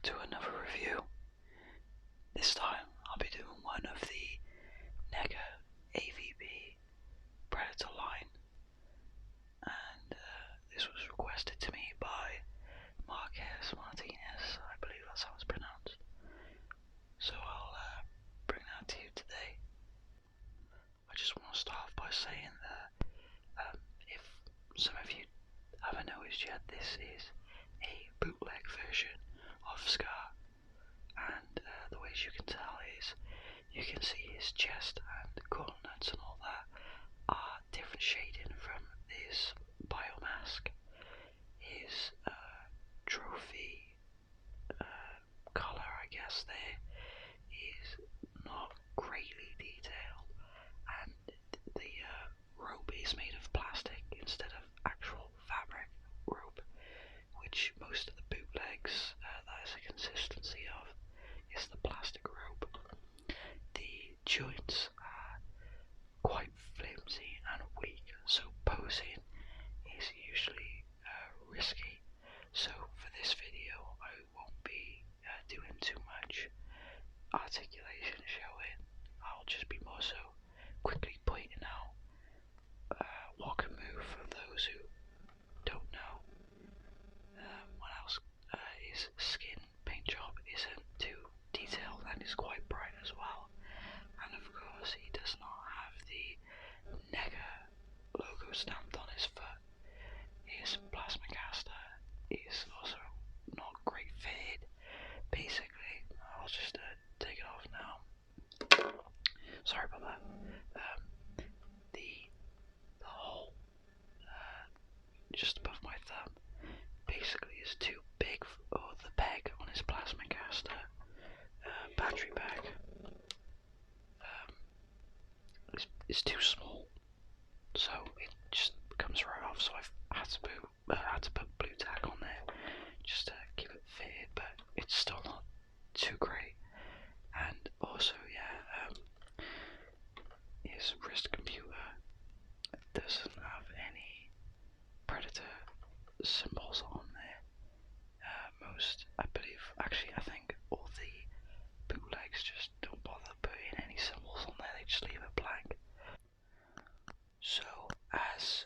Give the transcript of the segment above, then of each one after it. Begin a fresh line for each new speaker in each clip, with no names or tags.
to another review. This time I'll be doing one of the Neca AvP Predator line, and this was requested to me by Martinez, I believe that's how it's pronounced. So I'll bring that to you today. I just want to start off by saying that if some of you haven't noticed yet, this is a bootleg version of Scar, and the ways you can tell is you can see his chest and cornets and all that are different shading from his biomask. His trophy collar, I guess, there is not greatly detailed, and the rope is made of plastic instead of actual fabric rope, which most of the bootlegs that is a consistency of is the plastic rope. The joints are quite flimsy and weak, so posing is usually risky. So for this video I won't be doing too much articulation showing. I'll just be more so quickly pointing out what can move for those who don't know. What else? His skin paint job isn't too detailed and is quite bright as well. And of course he does not have the Neca logo stamped on his foot. His plasma caster is also not great fitted. Basically, I'll just take it off now. Sorry about that. The hole just above my thumb basically is too big, or the peg on his plasma caster battery pack is too small, so it just comes right off. So I've had to put blue tack on there just to keep it fitted, but it's still not too great. And also, yeah, his wrist computer doesn't have any Predator symbols on there. Most, I believe, actually I think all the bootlegs just don't bother putting any symbols on there, they just leave it blank. So as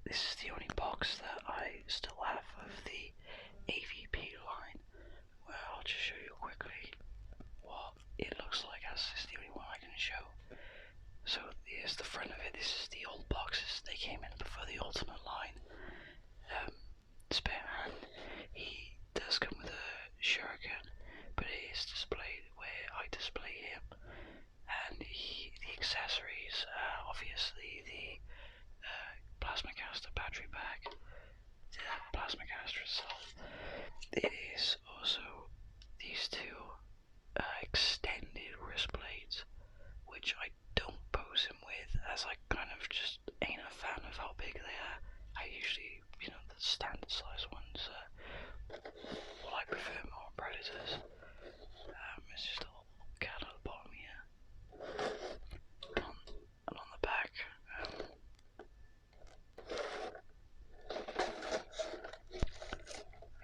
this is the only box that I still have of the AvP line, well, I'll just show you quickly what it looks like, as this is the only one I can show. So here's the front of it. This is the old boxes they came in before the Ultimate line. Spearman, he does come with a shuriken, but it is displayed where I display him, and the accessories, obviously the plasma caster battery pack, the plasma caster itself. It is also these two extended wrist blades, which I don't pose him with, as I kind of just ain't a fan of how big they are. I usually, the standard size ones, well, I prefer more on Predators. It's just a little cat at the bottom here, and on the back,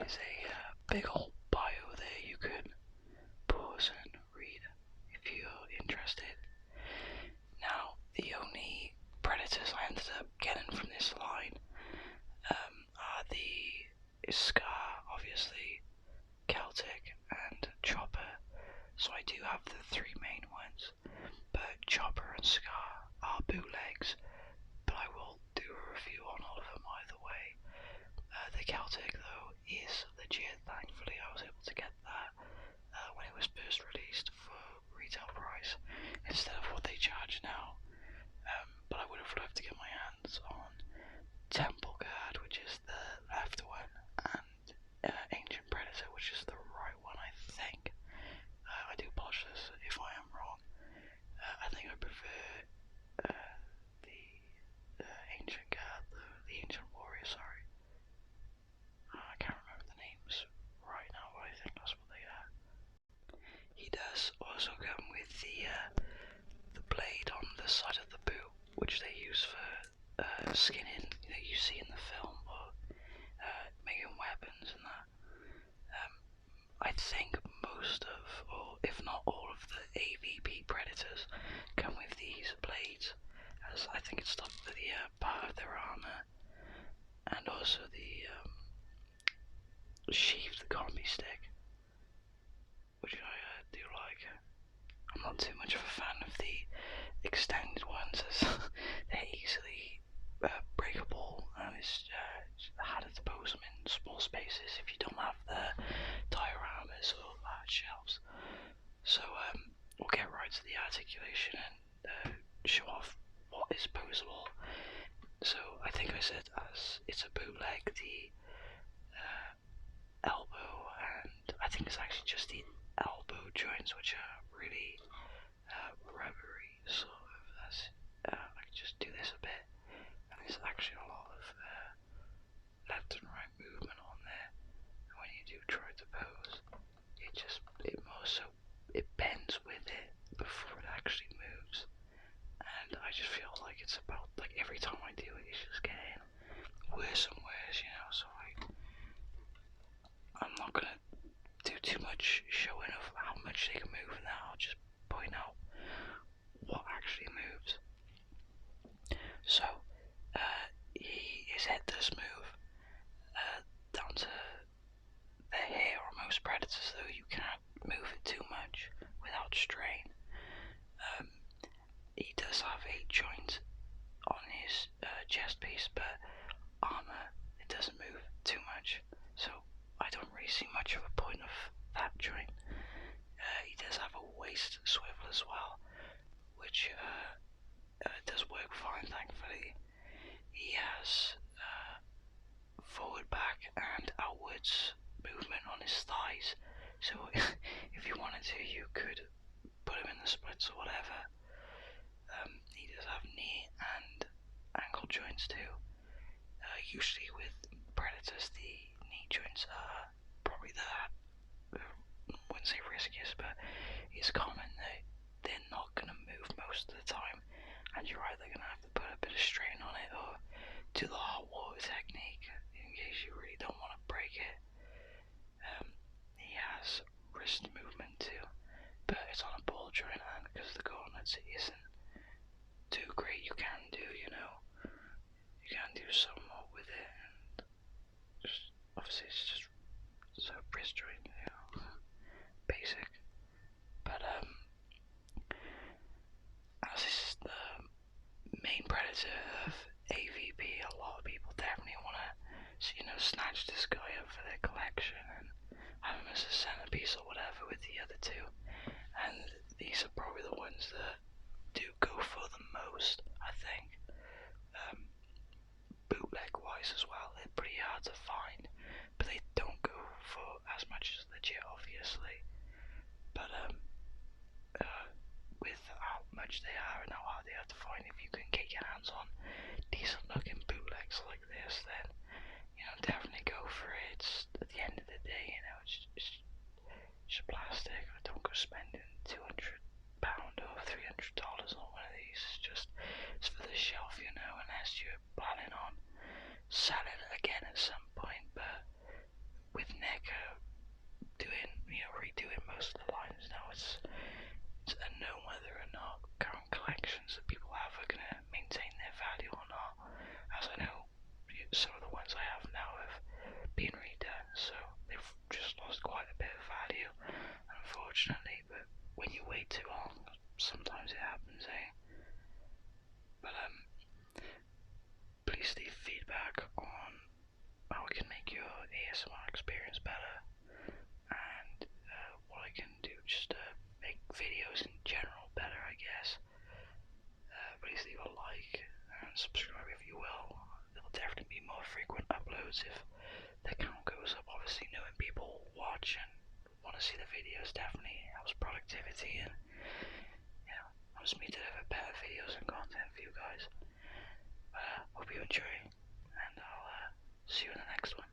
is a big old bio there you can pause and read if you're interested. Now, the only Predators I ended up getting from this line are the Scar, obviously, Celtic, and Chopper. So I do have the three main ones, but Chopper and Scar are bootlegs, but I will do a review on all of them either way. The Celtic, though, is legit. Thankfully I was able to get that when it was first released for retail price instead of what they charge now. But I would have loved to get my hands on Temple Guard, which is the left one, and Ancient Predator, which is the right one, I think. I do apologize if I am wrong. I think I prefer the think most of, or if not all of the AvP Predators come with these blades, as I think it's the part of their armor, and also the sheathed combi stick, which I do like. I'm not too much of a fan of the extended ones, as they're easily breakable, and it's harder to pose them in small spaces if you don't have the dioramas or large shelves. So we'll get right to the articulation and show off what is posable. So I think I said as it's a bootleg, the elbow, and I think it's actually just the elbow joints which are really rubbery, sort of. I can just do this a bit, and there's actually a lot of left and right movement on there. And when you do try to pose, it bends with it before it actually moves. And I just feel like it's about, like, every time I do it, it's just getting worse and worse, you know. So I'm not gonna do too much showing of how much they can move now. I'll just point out what actually moves. So his head does move down to the hair on most predators, though you can't move it too much without strain. He does have a joint on his chest piece, but armor, it doesn't move too much, so I don't really see much of a point of that joint. He does have a waist swivel as well, which does work fine, thankfully. He has forward, back, and outwards movement on his thighs, so if you wanted to, you could put him in the splits or whatever. He does have knee and ankle joints too. Usually with predators, the knee joints are probably the, I wouldn't say riskiest, but it's common that they're not going to move most of the time, and you're right, they're going to have to put a bit of strain on it or do the hot water technique in case you really don't want to break it. He has wrist movement too, but it's on a ball joint, and because the gauntlets, it isn't too great. You can do, you can do some more with it, and just obviously it's just so wrist joint, basic. But as this is the main predator of AvP, a lot of people definitely want to, snatch this guy up for their collection and have him as a centerpiece or whatever with the other two. And these are probably the ones that do go for the most, I think. Bootleg wise as well, they're pretty hard to find, but they don't go for as much as legit, obviously. But with how much they are and how hard they are to find, if you can get your hands on decent looking bootlegs like this, then definitely go for it. It's, at the end of the day, it's just plastic. I don't go spending £200 or $300 on one of these. It's for the shelf, unless you're planning on selling it again at some point. But with Neca redoing most of the lines now, it's unknown whether or not current collections that people have are going to maintain their value or not. As I know, some of the ones I have now have been redone, so they've just lost quite a bit of value, unfortunately. But when you wait too long, sometimes it happens, eh? But please leave feedback on how I can make your ASMR experience better, and what I can do just to make videos in general better, I guess. Please leave a like and subscribe if you will. There'll definitely be more frequent uploads if the count goes up. Obviously, knowing people watch and want to see the videos definitely helps productivity, and helps me deliver better videos and content for you guys. Hope you enjoy, and I'll see you in the next one.